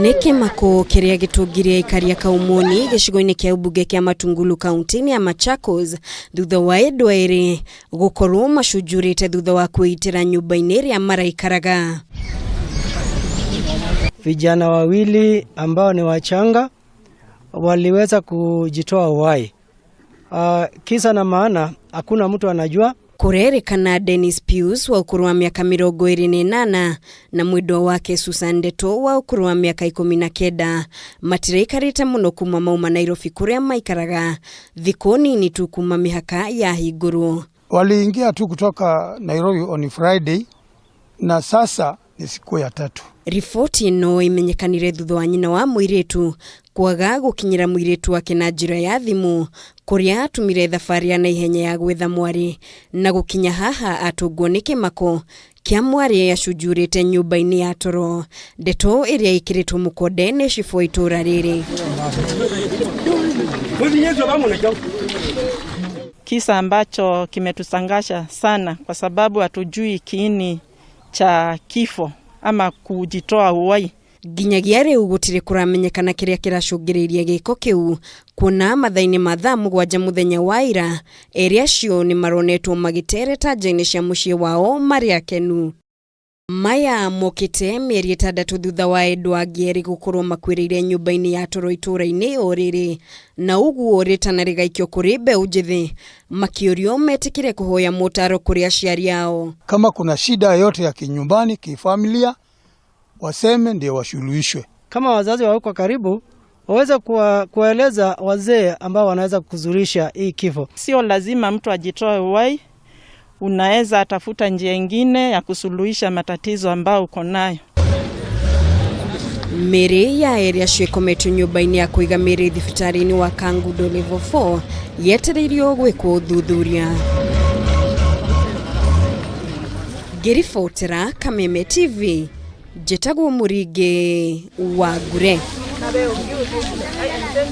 Nĩ kimako kiria gĩtũngirie Aikari ya Kaumoni gĩcigo-inĩ kĩa ũmbunge kĩa Matungulu kaunti-ini ya Machakos thutha wa Endwa eeri gukorwo macunjurite thutha wa kwĩitĩra nyumba-ini ĩrĩa maraikaraga. Vijana wawili ambao ni wachanga waliweza kujitoa uhai. Kisa na maana hakuna mtu anajua. Kuringana Dennis Pius wa ukuru wa miaka 28 na mwendwa wake Susan Ndeto wa ukuru wa miaka 19 matiraikarite muno kuma mauma Nairobi kuria maikaraga thikũ nini tu kuma mihaka ya higuru. Waliingia tu kutoka Nairobi on Friday na sasa ni siku ya 3. Ripoti ino imenyekanire thutha wa nyina wa mũirĩtu kwaga gukinyira mũirĩtu wake na njira ya thimu kuria atumire thabarĩ ya naihenya ya gwetha mwari na gukinya haha atungwo nĩ kimako kia mwari acunjurite nyumba-ini ya toro. Ndeto ĩrĩa ĩkĩrĩtwo mũkonde nĩ cibũ wa itũra rĩrĩ. Kisa ambacho kimetusangasha sana kwa sababu hatujui kiini cha kifo ama kujitoa uhai. Nginyagia rĩu gũtirĩ kũramenyekana kĩrĩa kiracungiriirie gĩko kĩu, kuona mathaini ma thaa 7 mũthenya wa ira eeri acio nĩ maronetwo magĩtereta nja-inĩ cia mũciĩ wao marĩ akenu. Maya mokĩte mĩeri 6 thutha wa Endwa eeri gũkorwo makwĩrĩire nyumba-ini ya toro itũra-inĩ o rĩrĩ, na ũguo rĩtana rĩgaikio kũrĩ mbeũ njĩthĩ makĩũrio metĩkĩre kũhoya mũtaro kũrĩ aciari ao. Kama kuna shida yote ya kinyumbani, kifamilia, waseme ndio wasuluhishwe. Kama wazazi wa huko karibu waweze kueleza wazee ambao wanaweza kuzurisha hii kifo. Sio lazima mtu ajitoe uhai, unaweza atafuta njia nyingine ya kusuluhisha matatizo ambao uko nayo. Mĩrĩ ya eeri acio ĩkometio nyumba-ini ya kũiga mĩrĩ thibitarĩ-inĩ wa Kangundo level 4 yetereirio gwĩkwo ũthuthuria. Ngĩribotera Kameme TV, njĩtagwo Muringi wa Ngure.